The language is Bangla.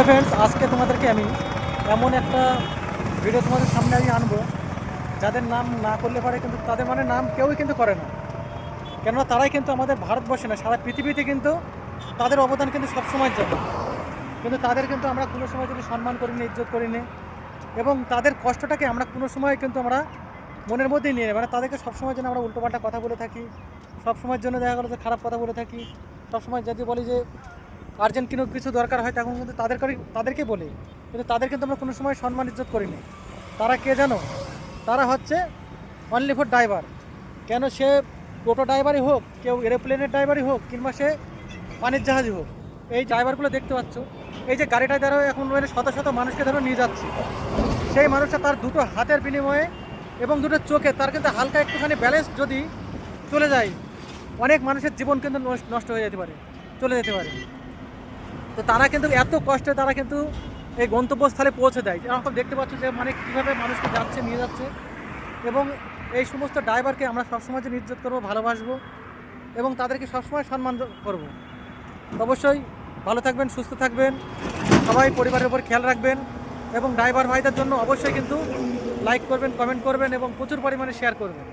ফ্রেন্ডস, আজকে তোমাদেরকে আমি এমন একটা ভিডিও তোমাদের সামনে আমি আনবো যাদের নাম না করলে পারে, কিন্তু তাদের মানে নাম কেউই কিন্তু করে না। কেননা তারাই কিন্তু আমাদের ভারতবর্ষে না, সারা পৃথিবীতে কিন্তু তাদের অবদান কিন্তু সবসময়ের জন্য। কিন্তু তাদের কিন্তু আমরা কোনো সময় যদি সম্মান করিনি, ইজ্জত করিনি, এবং তাদের কষ্টটাকে আমরা কোনো সময় কিন্তু আমরা মনের মধ্যেই নিয়ে নেই। মানে তাদেরকে সবসময়ের জন্য আমরা উল্টোপাল্টা কথা বলে থাকি, সবসময়ের জন্য দেখা গেলো যে খারাপ কথা বলে থাকি। সবসময় যদি বলি যে আর্জেন্ট কিছু দরকার হয়, তখন কিন্তু তাদেরকে বলি, কিন্তু তাদের কিন্তু আমরা কোনো সময় সম্মান ইজ্জত করিনি। তারা কে জানো? তারা হচ্ছে অনলি ফর ড্রাইভার। কেন সে টোটো ড্রাইভারই হোক, কেউ এরোপ্লেনের ড্রাইভারই হোক, কিংবা সে পানির জাহাজই হোক, এই ড্রাইভারগুলো দেখতে পাচ্ছ, এই যে গাড়িটায় দ্বারা এখন মানে শত শত মানুষকে ধরো নিয়ে যাচ্ছে, সেই মানুষটা তার দুটো হাতের বিনিময়ে এবং দুটো চোখে তার কিন্তু হালকা একটুখানি ব্যালেন্স যদি চলে যায়, অনেক মানুষের জীবন কিন্তু নষ্ট হয়ে যেতে পারে, চলে যেতে পারে। তো তারা কিন্তু এত কষ্টে তারা কিন্তু এই গন্তব্যস্থলে পৌঁছে দেয়। এরকম দেখতে পাচ্ছ যে মানে কীভাবে মানুষকে যাচ্ছে, নিয়ে যাচ্ছে। এবং এই সমস্ত ড্রাইভারকে আমরা সবসময় যে ইজ্জত করবো, ভালোবাসবো, এবং তাদেরকে সবসময় সম্মান করব। অবশ্যই ভালো থাকবেন, সুস্থ থাকবেন, সবাই পরিবারের উপর খেয়াল রাখবেন, এবং ড্রাইভার ভাইদের জন্য অবশ্যই কিন্তু লাইক করবেন, কমেন্ট করবেন, এবং প্রচুর পরিমাণে শেয়ার করবেন।